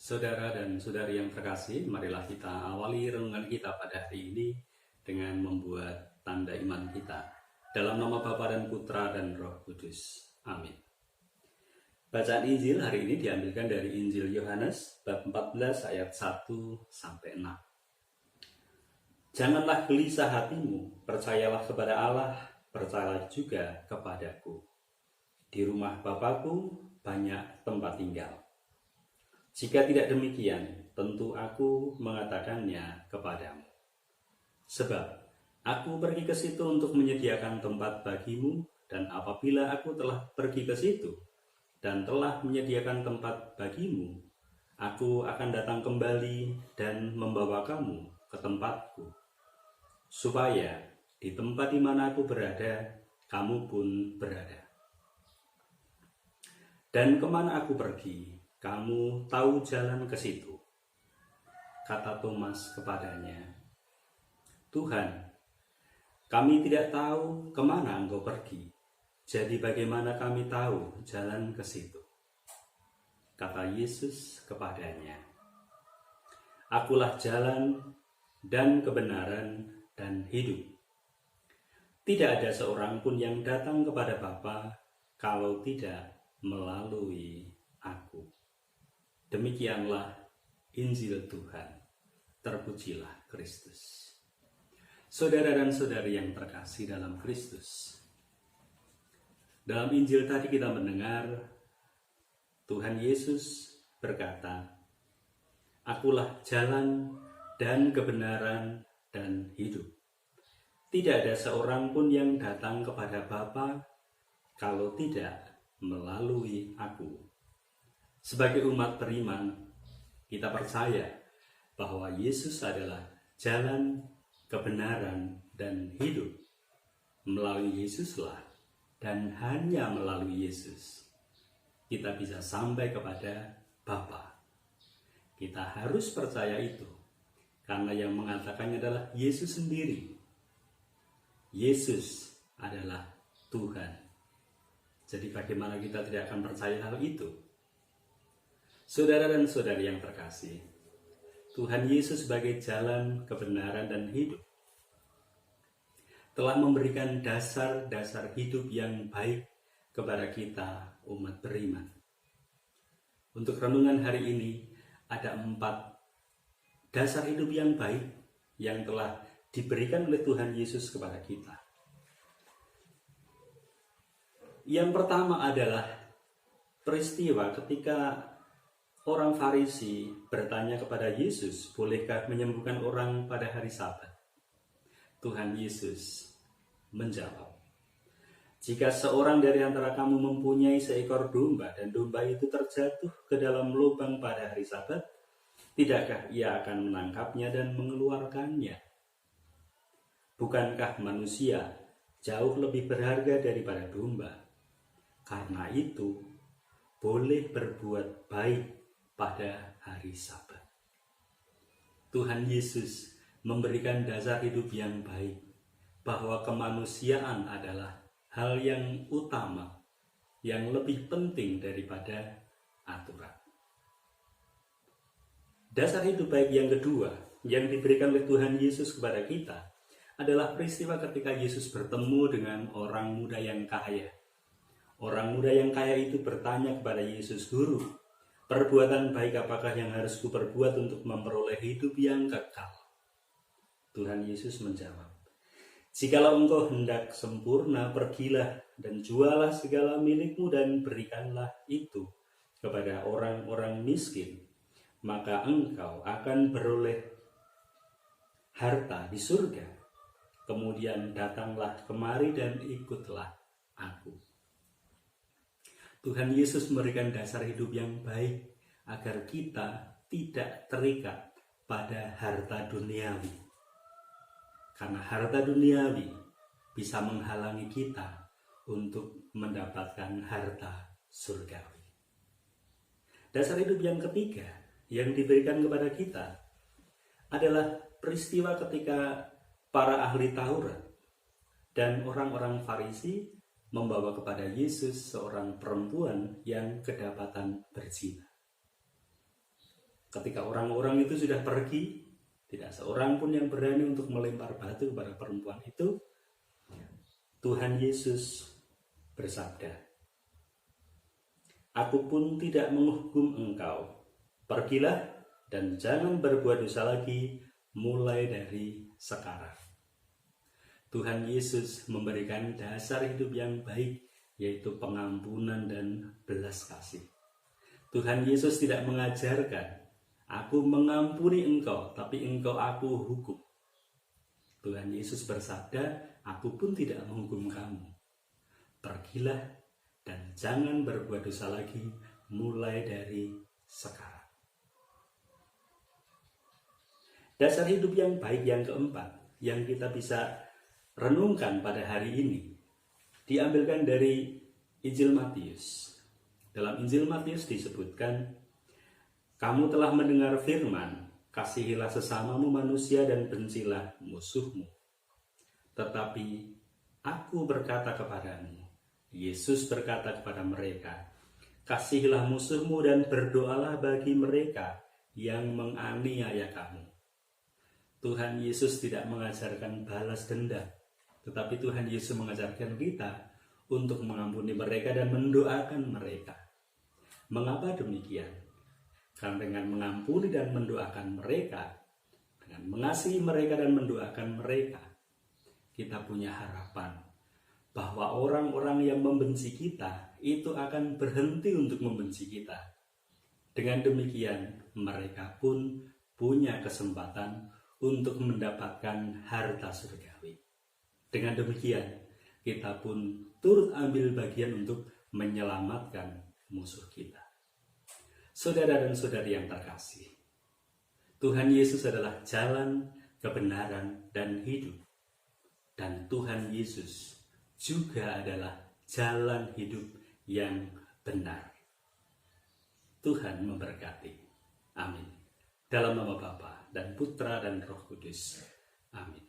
Saudara dan saudari yang terkasih, marilah kita awali renungan kita pada hari ini dengan membuat tanda iman kita. Dalam nama Bapa dan Putra dan Roh Kudus. Amin. Bacaan Injil hari ini diambilkan dari Injil Yohanes bab 14 ayat 1-6. Janganlah gelisah hatimu, percayalah kepada Allah, percayalah juga kepadaku. Di rumah Bapakku banyak tempat tinggal. Jika tidak demikian, tentu aku mengatakannya kepadamu. Sebab aku pergi ke situ untuk menyediakan tempat bagimu, dan apabila aku telah pergi ke situ dan telah menyediakan tempat bagimu, aku akan datang kembali dan membawa kamu ke tempatku, supaya di tempat di mana aku berada, kamu pun berada. Dan kemana aku pergi, kamu tahu jalan ke situ. Kata Thomas kepadanya, Tuhan, kami tidak tahu kemana Engkau pergi, jadi bagaimana kami tahu jalan ke situ? Kata Yesus kepadanya, Akulah jalan dan kebenaran dan hidup. Tidak ada seorang pun yang datang kepada Bapa kalau tidak melalui aku. Demikianlah Injil Tuhan. Terpujilah Kristus. Saudara dan saudari yang terkasih dalam Kristus, dalam Injil tadi kita mendengar Tuhan Yesus berkata, Akulah jalan dan kebenaran dan hidup. Tidak ada seorang pun yang datang kepada Bapa kalau tidak melalui aku. Sebagai umat beriman, kita percaya bahwa Yesus adalah jalan, kebenaran, dan hidup. Melalui Yesuslah dan hanya melalui Yesus kita bisa sampai kepada Bapa. Kita harus percaya itu, karena yang mengatakannya adalah Yesus sendiri. Yesus adalah Tuhan. Jadi bagaimana kita tidak akan percaya hal itu? Saudara dan saudari yang terkasih, Tuhan Yesus sebagai jalan, kebenaran, dan hidup telah memberikan dasar-dasar hidup yang baik kepada kita, umat beriman. Untuk renungan hari ini, ada 4 dasar hidup yang baik yang telah diberikan oleh Tuhan Yesus kepada kita. Yang pertama adalah peristiwa ketika orang Farisi bertanya kepada Yesus, bolehkah menyembuhkan orang pada hari Sabat? Tuhan Yesus menjawab, jika seorang dari antara kamu mempunyai seekor domba dan domba itu terjatuh ke dalam lubang pada hari Sabat, tidakkah ia akan menangkapnya dan mengeluarkannya? Bukankah manusia jauh lebih berharga daripada domba? Karena itu, boleh berbuat baik pada hari Sabat. Tuhan Yesus memberikan dasar hidup yang baik, bahwa kemanusiaan adalah hal yang utama, yang lebih penting daripada aturan. Dasar hidup baik yang kedua yang diberikan oleh Tuhan Yesus kepada kita adalah peristiwa ketika Yesus bertemu dengan orang muda yang kaya. Orang muda yang kaya itu bertanya kepada Yesus, Guru, perbuatan baik apakah yang harus kuperbuat untuk memperoleh hidup yang kekal? Tuhan Yesus menjawab, jikalau engkau hendak sempurna, pergilah dan jualah segala milikmu dan berikanlah itu kepada orang-orang miskin, maka engkau akan beroleh harta di surga. Kemudian datanglah kemari dan ikutlah aku. Tuhan Yesus memberikan dasar hidup yang baik agar kita tidak terikat pada harta duniawi. Karena harta duniawi bisa menghalangi kita untuk mendapatkan harta surgawi. Dasar hidup yang ketiga yang diberikan kepada kita adalah peristiwa ketika para ahli Taurat dan orang-orang Farisi membawa kepada Yesus seorang perempuan yang kedapatan berzina. Ketika orang-orang itu sudah pergi, tidak seorang pun yang berani untuk melempar batu kepada perempuan itu. Tuhan Yesus bersabda, "Aku pun tidak menghukum engkau. Pergilah dan jangan berbuat dosa lagi mulai dari sekarang." Tuhan Yesus memberikan dasar hidup yang baik, yaitu pengampunan dan belas kasih. Tuhan Yesus tidak mengajarkan, "Aku mengampuni engkau, tapi engkau aku hukum." Tuhan Yesus bersabda, "Aku pun tidak menghukum kamu. Pergilah dan jangan berbuat dosa lagi mulai dari sekarang." Dasar hidup yang baik yang keempat yang kita bisa renungkan pada hari ini diambilkan dari Injil Matius. Dalam Injil Matius disebutkan, "Kamu telah mendengar firman, kasihilah sesamamu manusia dan bencilah musuhmu. Tetapi aku berkata kepadamu," Yesus berkata kepada mereka, "kasihilah musuhmu dan berdoalah bagi mereka yang menganiaya kamu." Tuhan Yesus tidak mengajarkan balas dendam, tetapi Tuhan Yesus mengajarkan kita untuk mengampuni mereka dan mendoakan mereka. Mengapa demikian? Karena dengan mengampuni dan mendoakan mereka, dengan mengasihi mereka dan mendoakan mereka, kita punya harapan bahwa orang-orang yang membenci kita itu akan berhenti untuk membenci kita. Dengan demikian, mereka pun punya kesempatan untuk mendapatkan harta surgawi. Dengan demikian, kita pun turut ambil bagian untuk menyelamatkan musuh kita. Saudara dan saudari yang terkasih, Tuhan Yesus adalah jalan, kebenaran, dan hidup. Dan Tuhan Yesus juga adalah jalan hidup yang benar. Tuhan memberkati. Amin. Dalam nama Bapa dan Putra dan Roh Kudus. Amin.